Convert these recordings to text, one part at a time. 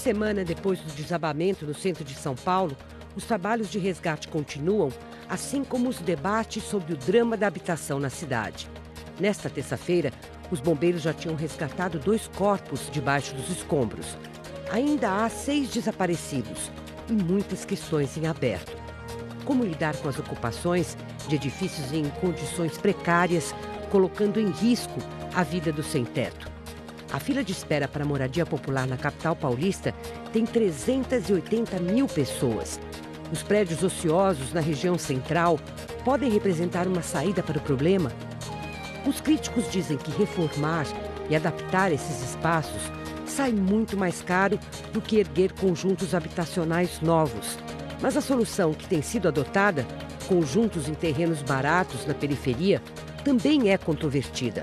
semana depois do desabamento no centro de São Paulo, os trabalhos de resgate continuam, assim como os debates sobre o drama da habitação na cidade. Nesta terça-feira, os bombeiros já tinham resgatado 2 corpos debaixo dos escombros. Ainda há 6 desaparecidos e muitas questões em aberto. Como lidar com as ocupações de edifícios em condições precárias, colocando em risco a vida do sem-teto? A fila de espera para a moradia popular na capital paulista tem 380 mil pessoas. Os prédios ociosos na região central podem representar uma saída para o problema? Os críticos dizem que reformar e adaptar esses espaços sai muito mais caro do que erguer conjuntos habitacionais novos. Mas a solução que tem sido adotada, conjuntos em terrenos baratos na periferia, também é controvertida.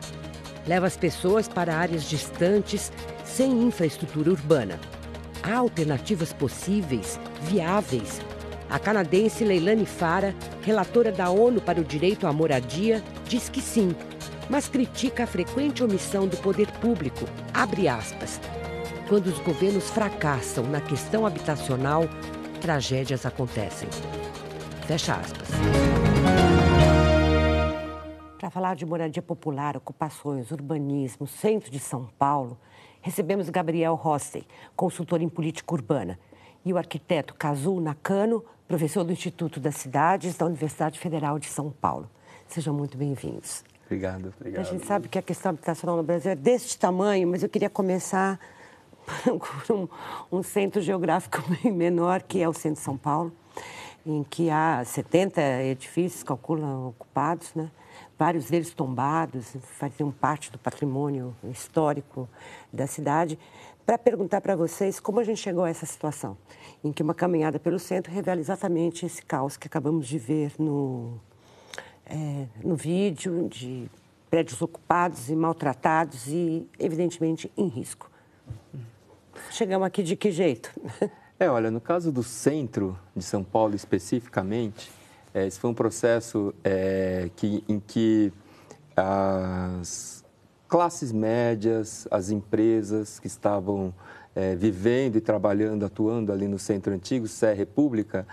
Leva as pessoas para áreas distantes, sem infraestrutura urbana. Há alternativas possíveis, viáveis? A canadense Leilani Farah, relatora da ONU para o Direito à Moradia, diz que sim, mas critica a frequente omissão do poder público. Abre aspas. Quando os governos fracassam na questão habitacional, tragédias acontecem. Fecha aspas. Para falar de moradia popular, ocupações, urbanismo, centro de São Paulo, recebemos Gabriel Rossi, consultor em política urbana, e o arquiteto Kazuo Nakano, professor do Instituto das Cidades da Universidade Federal de São Paulo. Sejam muito bem-vindos. Obrigado. A gente sabe que a questão habitacional no Brasil é deste tamanho, mas eu queria começar por um centro geográfico bem menor, que é o centro de São Paulo, em que há 70 edifícios, calculam, ocupados, né? Vários deles tombados, faziam parte do patrimônio histórico da cidade, para perguntar para vocês como a gente chegou a essa situação, em que uma caminhada pelo centro revela exatamente esse caos que acabamos de ver no vídeo, de prédios ocupados e maltratados e, evidentemente, em risco. Chegamos aqui de que jeito? Olha, no caso do centro de São Paulo especificamente, esse foi um processo em que as classes médias, as empresas que estavam vivendo e trabalhando, atuando ali no centro antigo, Sé República,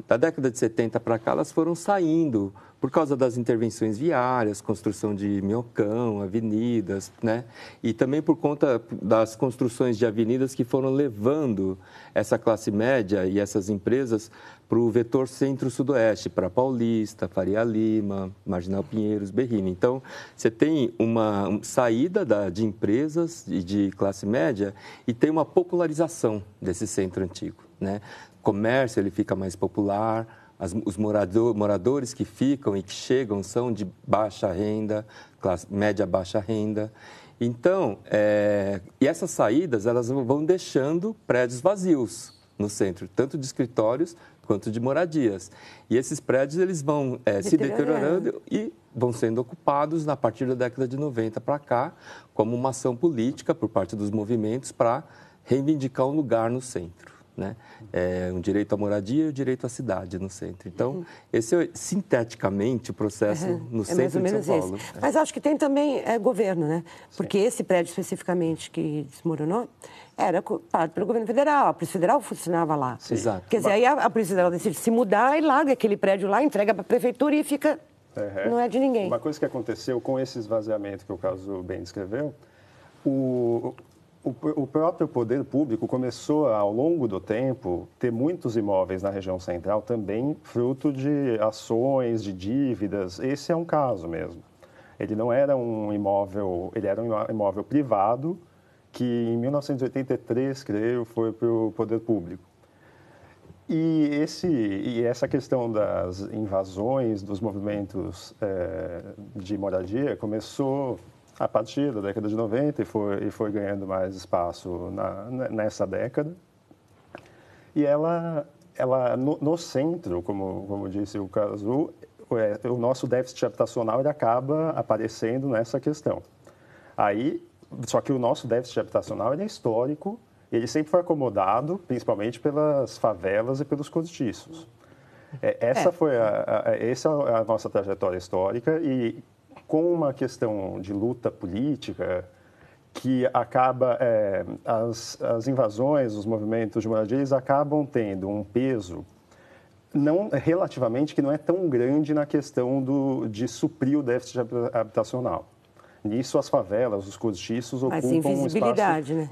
da década de 70 para cá, elas foram saindo por causa das intervenções viárias, construção de minhocão, avenidas, né? E também por conta das construções de avenidas que foram levando essa classe média e essas empresas para o vetor centro-sudoeste, para Paulista, Faria Lima, Marginal Pinheiros, Berrini. Então, você tem uma saída de empresas e de classe média e tem uma popularização desse centro antigo, né? O comércio, ele fica mais popular. Os moradores que ficam e que chegam são de baixa renda, classe média baixa renda. Então, e essas saídas, elas vão deixando prédios vazios no centro, tanto de escritórios quanto de moradias. E esses prédios, eles vão se deteriorando e vão sendo ocupados a partir da década de 90 para cá, como uma ação política por parte dos movimentos para reivindicar um lugar no centro. Né? Um direito à moradia e o direito à cidade no centro. Então, esse é, sinteticamente, o processo no centro de São Paulo. Mas acho que tem também governo, né? Porque esse prédio, especificamente, que desmoronou, era ocupado pelo governo federal. A Polícia Federal funcionava lá. Sim. Exato. Quer dizer, aí a Polícia Federal decide se mudar e larga aquele prédio lá, entrega para a prefeitura e fica... Não é de ninguém. Uma coisa que aconteceu com esse esvaziamento que o caso bem descreveu, o próprio poder público começou, ao longo do tempo, ter muitos imóveis na região central também fruto de ações, de dívidas. Esse é um caso mesmo. Ele não era um imóvel, ele era um imóvel privado que, em 1983, creio, foi para o poder público. E essa questão das invasões, dos movimentos de moradia, começou a partir da década de 90 e foi ganhando mais espaço nessa década. E ela no centro, como disse o Kazuo, o nosso déficit habitacional ele acaba aparecendo nessa questão. Só que o nosso déficit habitacional ele é histórico, ele sempre foi acomodado, principalmente pelas favelas e pelos cortiços. Essa é a nossa trajetória histórica e com uma questão de luta política que acaba, as invasões, os movimentos de moradia, eles acabam tendo um peso relativamente que não é tão grande na questão de suprir o déficit habitacional. Nisso, as favelas, os cortiços ocupam um espaço... né?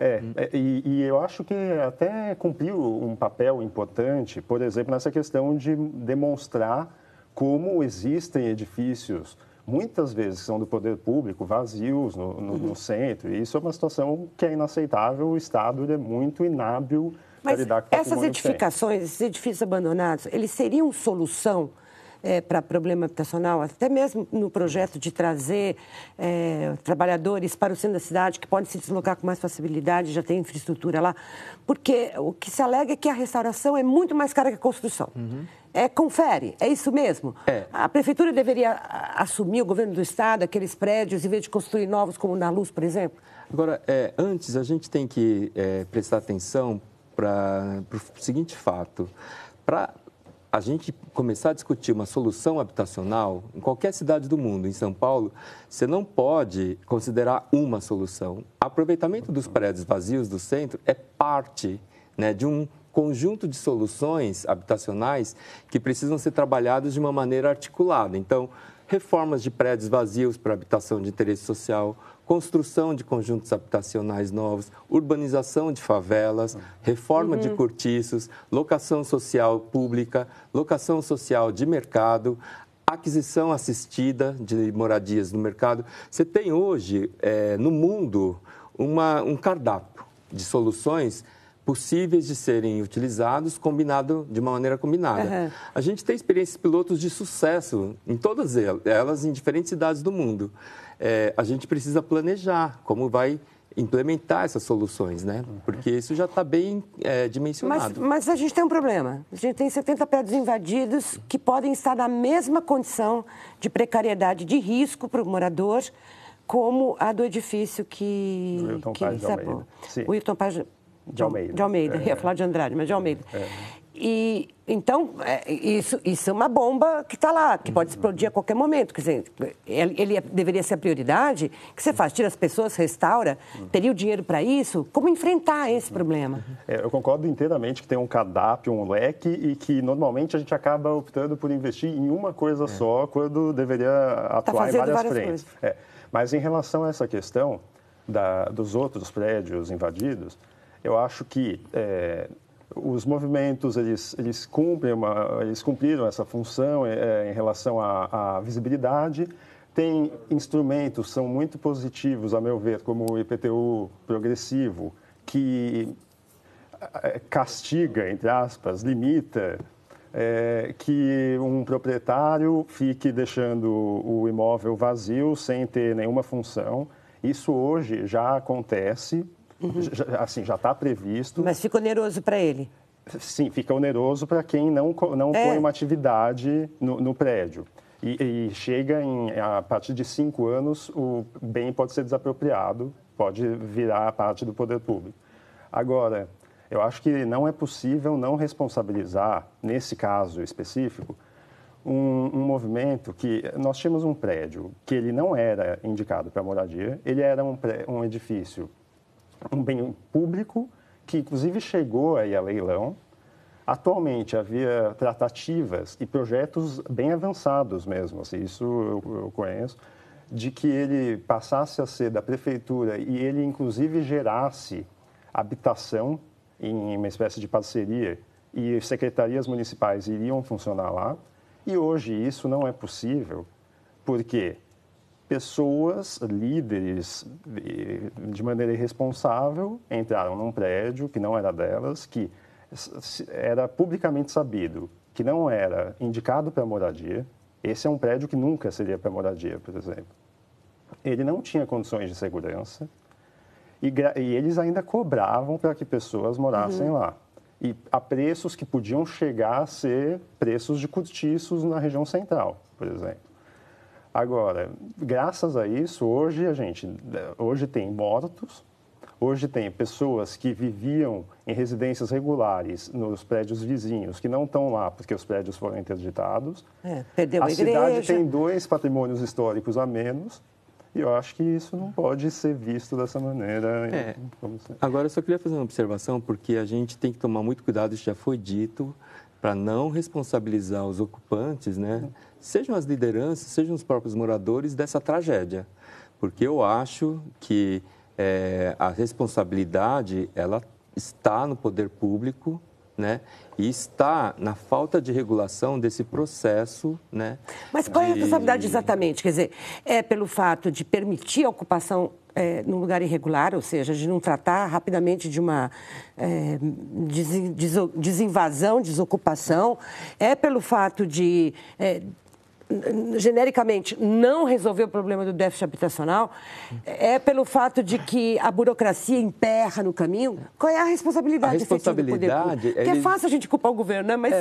E eu acho que até cumpriu um papel importante, por exemplo, nessa questão de demonstrar como existem edifícios, muitas vezes que são do poder público, vazios no centro. E isso é uma situação que é inaceitável, o Estado é muito inábil para lidar com o essas edificações, esses edifícios abandonados, eles seriam solução para problema habitacional, até mesmo no projeto de trazer trabalhadores para o centro da cidade, que podem se deslocar com mais facilidade, já tem infraestrutura lá, porque o que se alega é que a restauração é muito mais cara que a construção. Confere, é isso mesmo? A prefeitura deveria assumir, o governo do estado, aqueles prédios, em vez de construir novos, como na Luz, por exemplo? Agora, antes, a gente tem que prestar atenção para o seguinte fato. Para a gente começar a discutir uma solução habitacional, em qualquer cidade do mundo, em São Paulo, você não pode considerar uma solução. O aproveitamento dos prédios vazios do centro é parte, né, de um conjunto de soluções habitacionais que precisam ser trabalhadas de uma maneira articulada. Então, reformas de prédios vazios para habitação de interesse social, construção de conjuntos habitacionais novos, urbanização de favelas, reforma de cortiços, locação social pública, locação social de mercado, aquisição assistida de moradias no mercado. Você tem hoje, no mundo, um cardápio de soluções possíveis de serem utilizados de uma maneira combinada. A gente tem experiências pilotos de sucesso em todas elas, em diferentes cidades do mundo. A gente precisa planejar como vai implementar essas soluções, né? Porque isso já está bem dimensionado. Mas a gente tem um problema. A gente tem 70 prédios invadidos que podem estar na mesma condição de precariedade, de risco para o morador, como a do edifício que... Wilton Paz de Almeida. O Wilton Paz de Almeida. Ia falar de Andrade, mas de Almeida. E, então, isso é uma bomba que está lá, que pode explodir a qualquer momento. Quer dizer, ele deveria ser a prioridade. O que você faz? Tira as pessoas, restaura? Teria o dinheiro para isso? Como enfrentar esse problema? Eu concordo inteiramente que tem um cardápio, um leque, e que normalmente a gente acaba optando por investir em uma coisa só, quando deveria atuar em várias frentes. Mas em relação a essa questão dos outros prédios invadidos, eu acho que os movimentos eles cumpriram essa função em relação à visibilidade. Tem instrumentos que são muito positivos, a meu ver, como o IPTU progressivo, que castiga, entre aspas, limita que um proprietário fique deixando o imóvel vazio sem ter nenhuma função. Isso hoje já acontece. Já está previsto. Mas fica oneroso para ele? Sim, fica oneroso para quem não põe uma atividade no prédio. E chega a partir de 5 anos, o bem pode ser desapropriado, pode virar parte do poder público. Agora, eu acho que não é possível não responsabilizar, nesse caso específico, um movimento que... Nós tínhamos um prédio que ele não era indicado para moradia, ele era um edifício, um bem público, que inclusive chegou aí a leilão. Atualmente havia tratativas e projetos bem avançados mesmo, assim, isso eu conheço, de que ele passasse a ser da prefeitura e ele inclusive gerasse habitação em uma espécie de parceria e secretarias municipais iriam funcionar lá. E hoje isso não é possível, porque pessoas, líderes, de maneira irresponsável, entraram num prédio que não era delas, que era publicamente sabido que não era indicado para moradia. Esse é um prédio que nunca seria para moradia, por exemplo. Ele não tinha condições de segurança e eles ainda cobravam para que pessoas morassem lá. E a preços que podiam chegar a ser preços de cortiços na região central, por exemplo. Agora, graças a isso, hoje tem mortos, hoje tem pessoas que viviam em residências regulares nos prédios vizinhos, que não estão lá porque os prédios foram interditados. Perdeu a igreja. Cidade tem 2 patrimônios históricos a menos E eu acho que isso não pode ser visto dessa maneira. Agora, eu só queria fazer uma observação, porque a gente tem que tomar muito cuidado, isso já foi dito, para não responsabilizar os ocupantes, né? Sejam as lideranças, sejam os próprios moradores, dessa tragédia. Porque eu acho que a responsabilidade, ela está no poder público, né? E está na falta de regulação desse processo, né? Mas qual é a responsabilidade exatamente? Quer dizer, é pelo fato de permitir a ocupação num lugar irregular, ou seja, de não tratar rapidamente de uma desinvasão, desocupação, é pelo fato de genericamente, não resolver o problema do déficit habitacional, é pelo fato de que a burocracia emperra no caminho? Qual é a responsabilidade efetiva do poder público? Porque é fácil a gente culpar o governo, né? Mas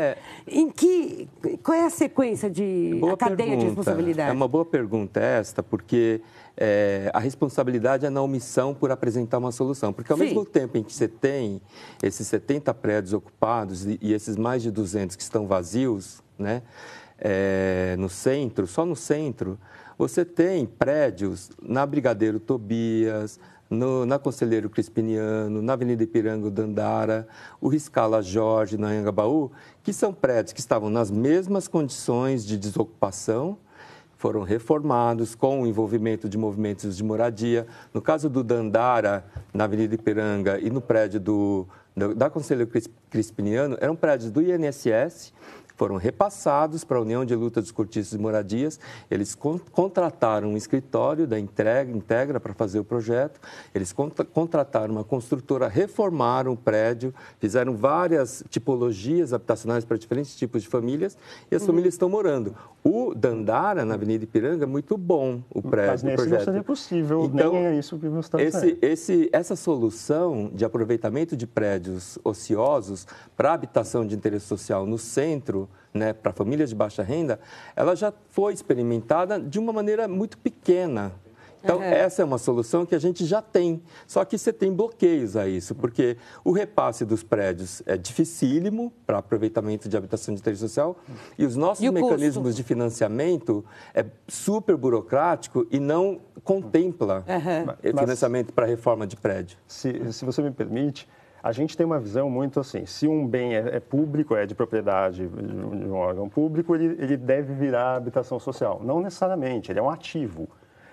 qual é a sequência a cadeia de responsabilidade? É uma boa pergunta essa, porque a responsabilidade é na omissão por apresentar uma solução. Porque ao mesmo tempo em que você tem esses 70 prédios ocupados e esses mais de 200 que estão vazios, né? No centro, só no centro, você tem prédios na Brigadeiro Tobias, na Conselheiro Crispiniano, na Avenida Ipiranga Dandara, o Riscala Jorge, na Anhangabaú, que são prédios que estavam nas mesmas condições de desocupação, foram reformados com o envolvimento de movimentos de moradia. No caso do Dandara, na Avenida Ipiranga, e no prédio da Conselheiro Crispiniano, eram prédios do INSS, foram repassados para a União de Luta dos Cortiços e Moradias. Eles contrataram um escritório da Integra para fazer o projeto. Eles contrataram uma construtora, reformaram o prédio, fizeram várias tipologias habitacionais para diferentes tipos de famílias e as famílias estão morando. O Dandara, na Avenida Ipiranga, é muito bom o prédio. Mas nesse não seria possível, então, nem é isso que você está dizendo. Essa solução de aproveitamento de prédios ociosos para habitação de interesse social no centro, né, para famílias de baixa renda, ela já foi experimentada de uma maneira muito pequena. Então, essa é uma solução que a gente já tem. Só que você tem bloqueios a isso, porque o repasse dos prédios é dificílimo para aproveitamento de habitação de interesse social e os nossos mecanismos de financiamento é super burocrático e não contempla financiamento para reforma de prédio. Se você me permite, a gente tem uma visão muito assim, se um bem é público, é de propriedade de um órgão público, ele deve virar habitação social. Não necessariamente, ele é um ativo.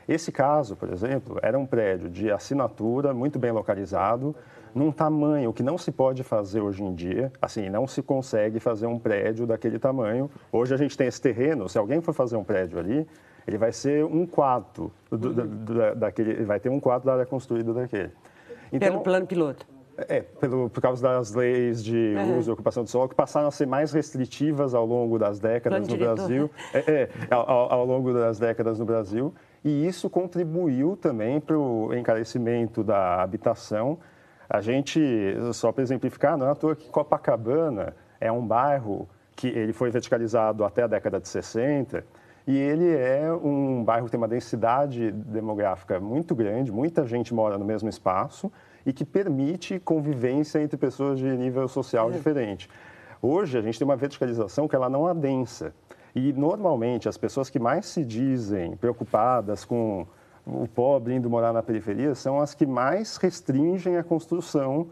Esse caso, por exemplo, era um prédio de assinatura, muito bem localizado, num tamanho que não se pode fazer hoje em dia, assim, não se consegue fazer um prédio daquele tamanho. Hoje a gente tem esse terreno, se alguém for fazer um prédio ali, ele vai ser um quarto daquele, vai ter um quarto da área construída daquele. Então, pelo plano piloto. Por causa das leis de uso e ocupação do solo, que passaram a ser mais restritivas ao longo das décadas no Brasil. Ao longo das décadas no Brasil. E isso contribuiu também para o encarecimento da habitação. A gente, só para exemplificar, não é à toa que Copacabana é um bairro que ele foi verticalizado até a década de 60 e ele é um bairro que tem uma densidade demográfica muito grande, muita gente mora no mesmo espaço e que permite convivência entre pessoas de nível social diferente. Hoje, a gente tem uma verticalização que ela não adensa. E, normalmente, as pessoas que mais se dizem preocupadas com o pobre indo morar na periferia são as que mais restringem a construção,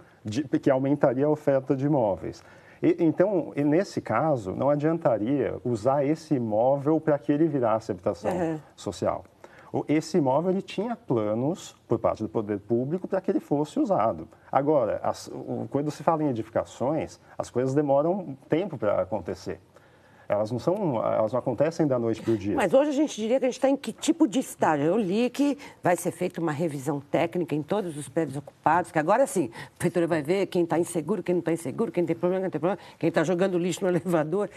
que aumentaria a oferta de imóveis. Então, nesse caso, não adiantaria usar esse imóvel para que ele virasse habitação social. Esse imóvel ele tinha planos por parte do poder público para que ele fosse usado. Agora, quando se fala em edificações, as coisas demoram tempo para acontecer. Elas não acontecem da noite para o dia. Mas hoje a gente diria que a gente está em que tipo de estágio? Eu li que vai ser feita uma revisão técnica em todos os prédios ocupados, que agora sim, a prefeitura vai ver quem está inseguro, quem não está inseguro, quem tem problema, quem não tem problema, quem está jogando lixo no elevador.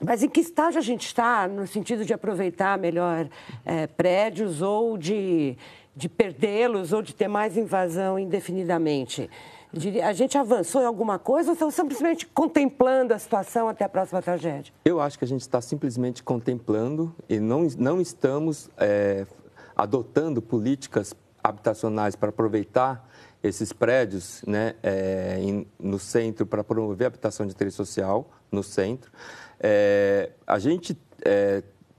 Mas em que estágio a gente está no sentido de aproveitar melhor prédios ou de perdê-los ou de ter mais invasão indefinidamente? A gente avançou em alguma coisa ou estamos simplesmente contemplando a situação até a próxima tragédia? Eu acho que a gente está simplesmente contemplando e não estamos adotando políticas habitacionais para aproveitar esses prédios, né, no centro, para promover a habitação de interesse social no centro. A gente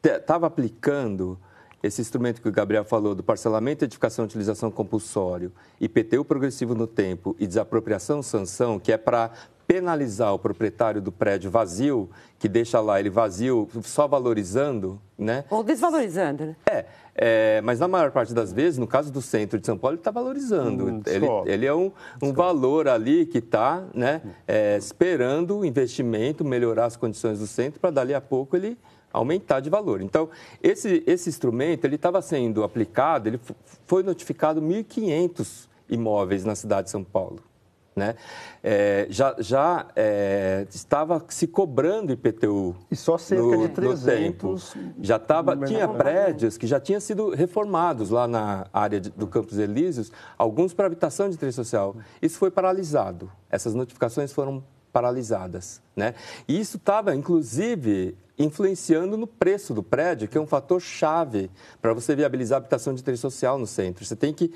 estava aplicando esse instrumento que o Gabriel falou, do parcelamento, edificação e utilização compulsório, IPTU progressivo no tempo e desapropriação sanção, que é para penalizar o proprietário do prédio vazio, que deixa lá ele vazio, só valorizando, né? Ou desvalorizando, né? Mas na maior parte das vezes, no caso do centro de São Paulo, ele está valorizando. Ele é um valor ali que está, né, esperando o investimento, melhorar as condições do centro, para dali a pouco ele aumentar de valor. Então, esse instrumento, ele estava sendo aplicado, ele foi notificado 1.500 imóveis na cidade de São Paulo. Né? Estava se cobrando IPTU. E só cerca de 300. Tinha prédios que já tinham sido reformados lá na área do Campos Elíseos, alguns para habitação de interesse social. Isso foi paralisado. Essas notificações foram paralisadas. Né? E isso estava, inclusive, influenciando no preço do prédio, que é um fator chave para você viabilizar a habitação de interesse social no centro. Você tem que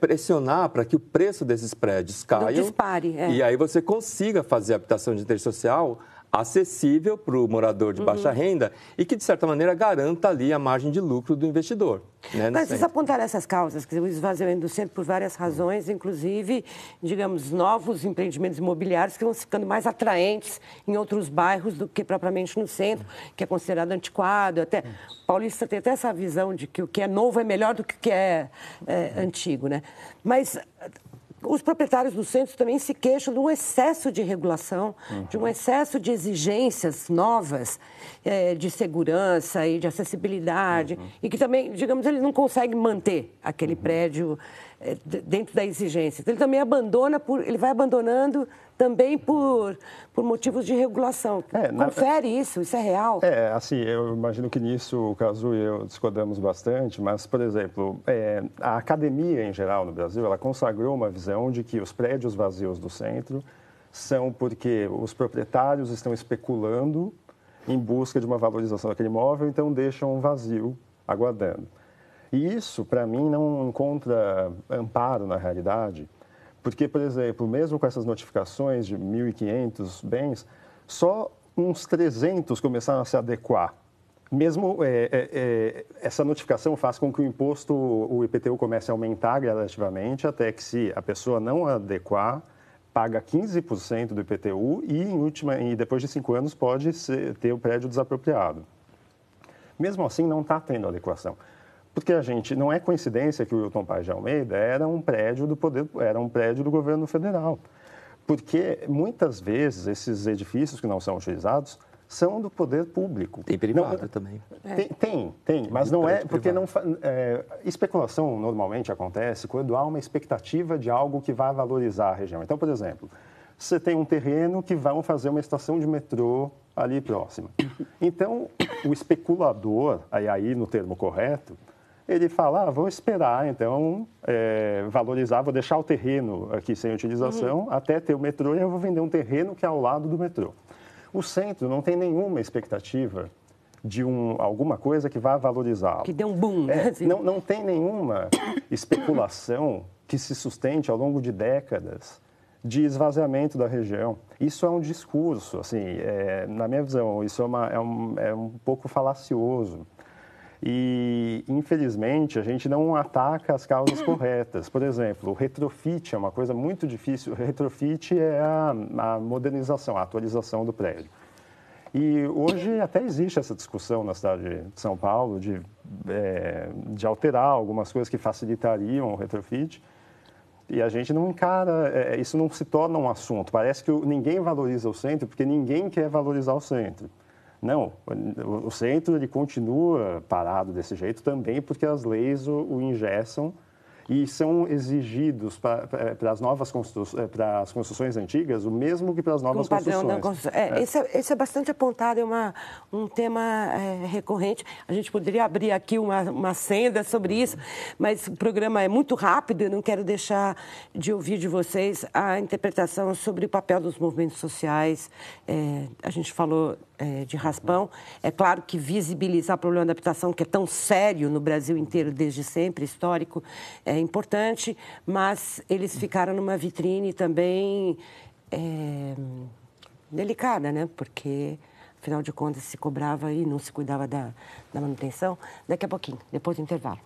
pressionar para que o preço desses prédios caia. Não dispare. E aí você consiga fazer a habitação de interesse social acessível para o morador de baixa renda e que, de certa maneira, garanta ali a margem de lucro do investidor. Né, mas vocês apontaram essas causas, que o esvaziamento do centro por várias razões, inclusive, digamos, novos empreendimentos imobiliários que vão ficando mais atraentes em outros bairros do que propriamente no centro, que é considerado antiquado. Até o paulista tem até essa visão de que o que é novo é melhor do que o que é antigo, né? Mas os proprietários do centro também se queixam de um excesso de regulação, de um excesso de exigências novas de segurança e de acessibilidade, e que também, digamos, ele não consegue manter aquele prédio dentro da exigência. Então, ele também ele vai abandonando também por motivos de regulação. Confere isso é real? Assim, eu imagino que nisso o Cazu e eu discordamos bastante, mas, por exemplo, a academia em geral no Brasil, ela consagrou uma visão de que os prédios vazios do centro são porque os proprietários estão especulando em busca de uma valorização daquele imóvel, então deixam um vazio aguardando. E isso, para mim, não encontra amparo na realidade, porque, por exemplo, mesmo com essas notificações de 1.500 bens, só uns 300 começaram a se adequar. Mesmo essa notificação faz com que o IPTU comece a aumentar gradativamente, até que, se a pessoa não adequar, paga 15% do IPTU e depois de 5 anos pode ter o prédio desapropriado. Mesmo assim, não está tendo adequação. Porque não é coincidência que o Wilton Paz de Almeida era um prédio do governo federal. Porque muitas vezes esses edifícios que não são utilizados são do poder público. Tem privado também. Tem, mas não é porque especulação normalmente acontece quando há uma expectativa de algo que vai valorizar a região. Então, por exemplo, você tem um terreno que vão fazer uma estação de metrô ali próxima. Então, o especulador, aí no termo correto, ele fala, vou esperar, então, valorizar, vou deixar o terreno aqui sem utilização até ter o metrô e eu vou vender um terreno que é ao lado do metrô. O centro não tem nenhuma expectativa de alguma coisa que vá valorizá-lo. Que dê um boom, né? Não tem nenhuma especulação que se sustente ao longo de décadas de esvaziamento da região. Isso é um discurso, assim, na minha visão, isso é um pouco falacioso. E, infelizmente, a gente não ataca as causas corretas. Por exemplo, o retrofit é uma coisa muito difícil. O retrofit é a modernização, a atualização do prédio. E hoje até existe essa discussão na cidade de São Paulo de alterar algumas coisas que facilitariam o retrofit. E a gente não encara, isso não se torna um assunto. Parece que ninguém valoriza o centro porque ninguém quer valorizar o centro. Não, o centro ele continua parado desse jeito também porque as leis o engessam e são exigidos para as novas para as construções antigas o mesmo que para as novas construções. Esse é bastante apontado, é um tema recorrente. A gente poderia abrir aqui uma senda sobre isso, mas o programa é muito rápido, eu não quero deixar de ouvir de vocês a interpretação sobre o papel dos movimentos sociais. A gente falou de raspão. É claro que visibilizar o problema da habitação, que é tão sério no Brasil inteiro desde sempre, histórico, é importante, mas eles ficaram numa vitrine também delicada, né? Porque Afinal de contas, se cobrava e não se cuidava da manutenção. Daqui a pouquinho, depois do intervalo.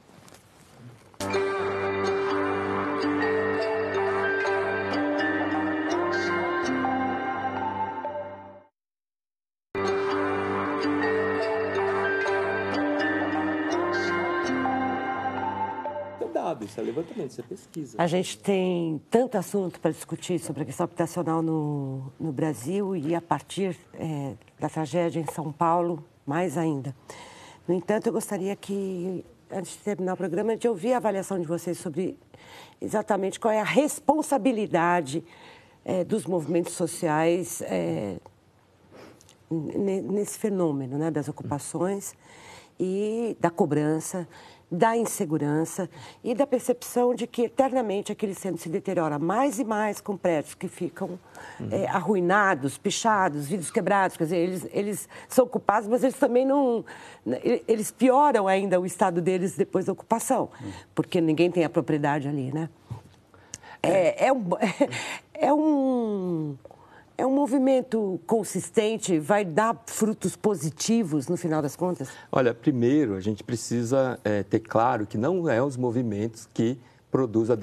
Isso é levantamento, isso é pesquisa. A gente tem tanto assunto para discutir sobre a questão habitacional no Brasil e a partir da tragédia em São Paulo, mais ainda. No entanto, eu gostaria que, antes de terminar o programa, de ouvir a avaliação de vocês sobre exatamente qual é a responsabilidade dos movimentos sociais nesse fenômeno, né, das ocupações e da cobrança, da insegurança e da percepção de que eternamente aquele centro se deteriora mais e mais com prédios que ficam arruinados, pichados, vidros quebrados. Quer dizer, eles são ocupados, mas eles também não... Eles pioram ainda o estado deles depois da ocupação, porque ninguém tem a propriedade ali, né? É um movimento consistente, vai dar frutos positivos no final das contas? Olha, primeiro a gente precisa ter claro que não é os movimentos que produzem a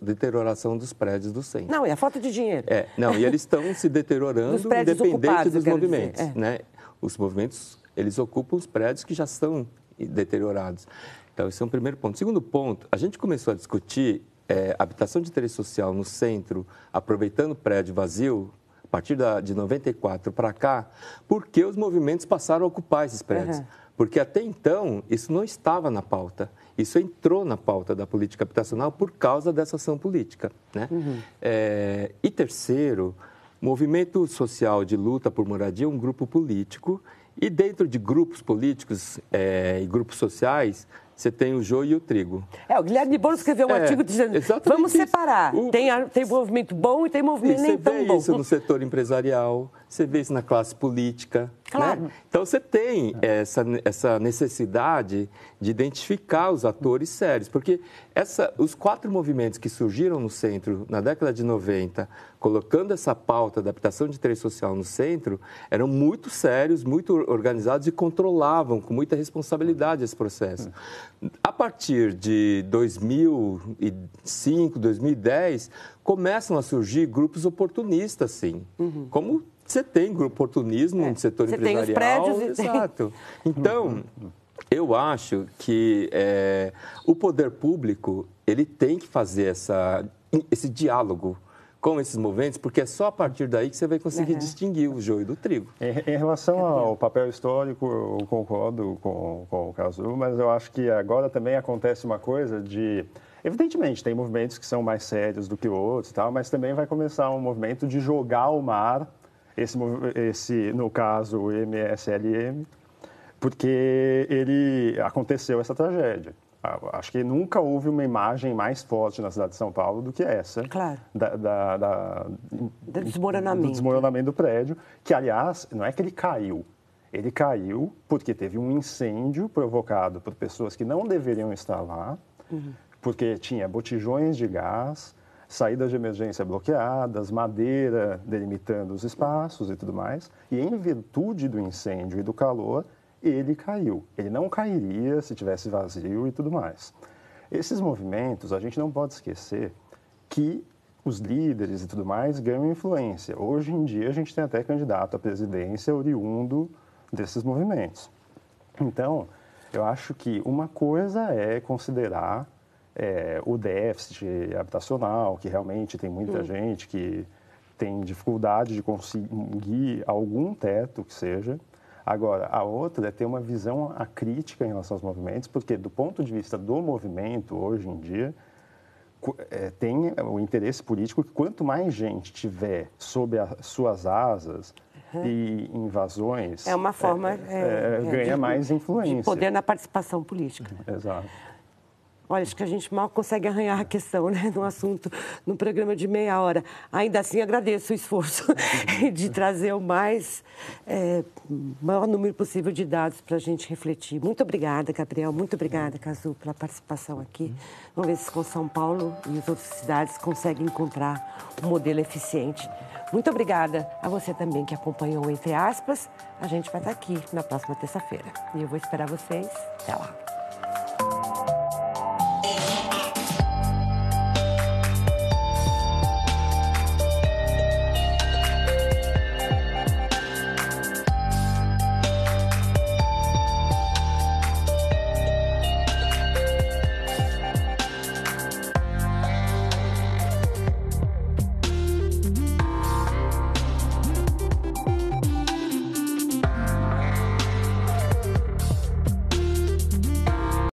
deterioração dos prédios do centro. Não, é a falta de dinheiro. Não, e eles estão se deteriorando independente dos movimentos. Né? Os movimentos, eles ocupam os prédios que já estão deteriorados. Então, esse é um primeiro ponto. Segundo ponto, a gente começou a discutir habitação de interesse social no centro, aproveitando o prédio vazio, a partir de 94 para cá, porque os movimentos passaram a ocupar esses prédios. Porque até então, isso não estava na pauta. Isso entrou na pauta da política habitacional por causa dessa ação política. Né? E terceiro, movimento social de luta por moradia é um grupo político e dentro de grupos políticos e grupos sociais, você tem o joio e o trigo. O Guilherme Boulos escreveu um artigo dizendo, vamos separar. Tem movimento bom e tem movimento nem tão bom. Você vê isso no setor empresarial, você vê isso na classe política. Claro. Né? Então, você tem essa necessidade de identificar os atores sérios, porque os 4 movimentos que surgiram no centro na década de 90, colocando essa pauta da habitação de interesse social no centro, eram muito sérios, muito organizados e controlavam com muita responsabilidade esse processo. A partir de 2005, 2010, começam a surgir grupos oportunistas, sim, como você tem grupo oportunismo no setor empresarial. Você tem os prédios. Exato. Então, eu acho que o poder público ele tem que fazer esse diálogo com esses movimentos, porque é só a partir daí que você vai conseguir distinguir o joio do trigo. Em relação ao papel histórico, eu concordo com o Cazu, mas eu acho que agora também acontece uma coisa de... Evidentemente, tem movimentos que são mais sérios do que outros, tal, mas também vai começar um movimento de jogar ao mar, no caso, o MSLM, porque aconteceu essa tragédia. Acho que nunca houve uma imagem mais forte na cidade de São Paulo do que essa. Claro. Do desmoronamento do prédio, que, aliás, não é que ele caiu. Ele caiu porque teve um incêndio provocado por pessoas que não deveriam estar lá, porque tinha botijões de gás, saídas de emergência bloqueadas, madeira delimitando os espaços e tudo mais. E, em virtude do incêndio e do calor, ele caiu. Ele não cairia se tivesse vazio e tudo mais. Esses movimentos, a gente não pode esquecer que os líderes e tudo mais ganham influência. Hoje em dia, a gente tem até candidato à presidência oriundo desses movimentos. Então, eu acho que uma coisa é considerar o déficit habitacional, que realmente tem muita gente que tem dificuldade de conseguir algum teto que seja. Agora, a outra é ter uma visão crítica em relação aos movimentos, porque do ponto de vista do movimento, hoje em dia, tem o interesse político que quanto mais gente tiver sob as suas asas e invasões... É uma forma... ganha mais influência. De poder na participação política. Exato. Olha, acho que a gente mal consegue arranhar a questão, né, no assunto, num programa de meia hora. Ainda assim, agradeço o esforço de trazer o maior número possível de dados para a gente refletir. Muito obrigada, Gabriel. Muito obrigada, Cazu, pela participação aqui. Vamos ver se com São Paulo e as outras cidades conseguem encontrar um modelo eficiente. Muito obrigada a você também que acompanhou Entre Aspas. A gente vai estar aqui na próxima terça-feira. E eu vou esperar vocês. Até lá.